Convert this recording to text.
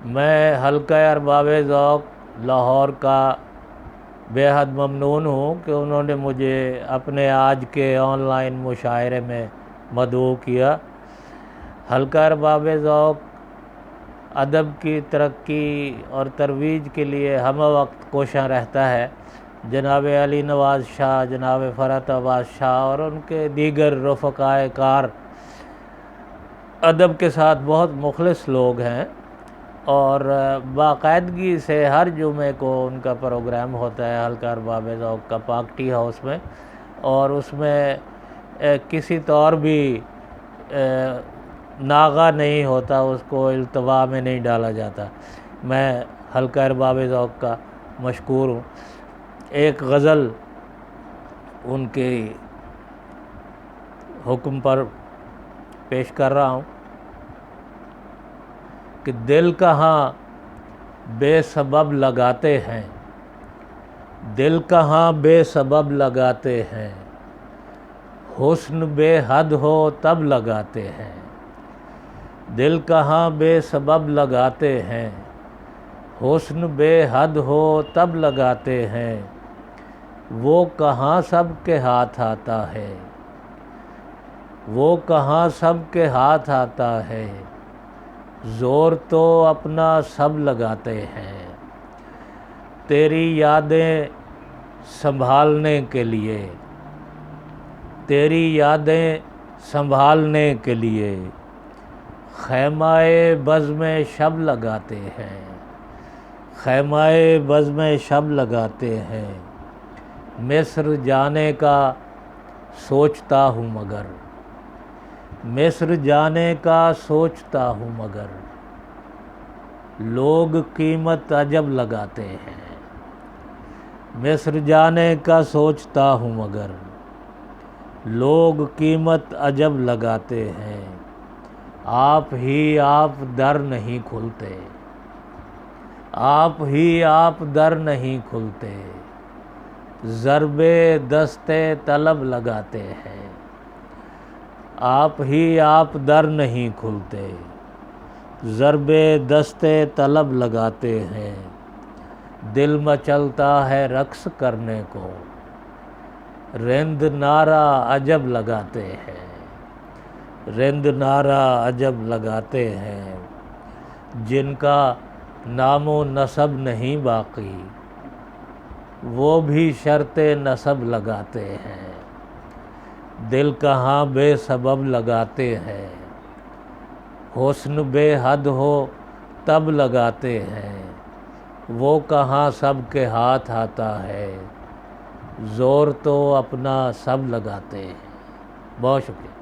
میں حلقہ ارباب ذوق لاہور کا بے حد ممنون ہوں کہ انہوں نے مجھے اپنے آج کے آن لائن مشاعرے میں مدعو کیا۔ حلقہ ارباب ذوق ادب کی ترقی اور ترویج کے لیے ہمہ وقت کوشاں رہتا ہے۔ جناب علی نواز شاہ، جناب فرحت عباس شاہ اور ان کے دیگر رفقائے کار ادب کے ساتھ بہت مخلص لوگ ہیں، اور باقاعدگی سے ہر جمعے کو ان کا پروگرام ہوتا ہے حلقہ ارباب ذوق کا پاک ٹی ہاؤس میں، اور اس میں کسی طور بھی ناغہ نہیں ہوتا، اس کو التوا میں نہیں ڈالا جاتا۔ میں حلقہ ارباب ذوق کا مشکور ہوں۔ ایک غزل ان کے حکم پر پیش کر رہا ہوں کہ دل کہاں بے سبب لگاتے ہیں، دل کہاں بے سبب لگاتے ہیں، حسن بے حد ہو تب لگاتے ہیں۔ دل کہاں بے سبب لگاتے ہیں، حسن بے حد ہو تب لگاتے ہیں، وہ کہاں سب کے ہاتھ آتا ہے، وہ کہاں سب کے ہاتھ آتا ہے، زور تو اپنا سب لگاتے ہیں۔ تیری یادیں سنبھالنے کے لیے، تیری یادیں سنبھالنے کے لیے، خیمہ بزم شب لگاتے ہیں، خیمہ بزم شب لگاتے ہیں۔ مصر جانے کا سوچتا ہوں مگر، مصر جانے کا سوچتا ہوں مگر، لوگ قیمت عجب لگاتے ہیں۔ مصر جانے کا سوچتا ہوں مگر، لوگ قیمت عجب لگاتے ہیں۔ آپ ہی آپ در نہیں کھلتے، آپ ہی آپ در نہیں کھلتے، ضرب دست طلب لگاتے ہیں۔ آپ ہی آپ در نہیں کھلتے، ضرب دست طلب لگاتے ہیں۔ دل مچلتا ہے رقص کرنے کو، رند نعرہ عجب لگاتے ہیں، رند نعرہ عجب لگاتے ہیں۔ جن کا نام و نسب نہیں باقی، وہ بھی شرط نسب لگاتے ہیں۔ دل کہاں بے سبب لگاتے ہیں، حسن بے حد ہو تب لگاتے ہیں، وہ کہاں سب کے ہاتھ آتا ہے، زور تو اپنا سب لگاتے ہیں۔ بہت شکریہ۔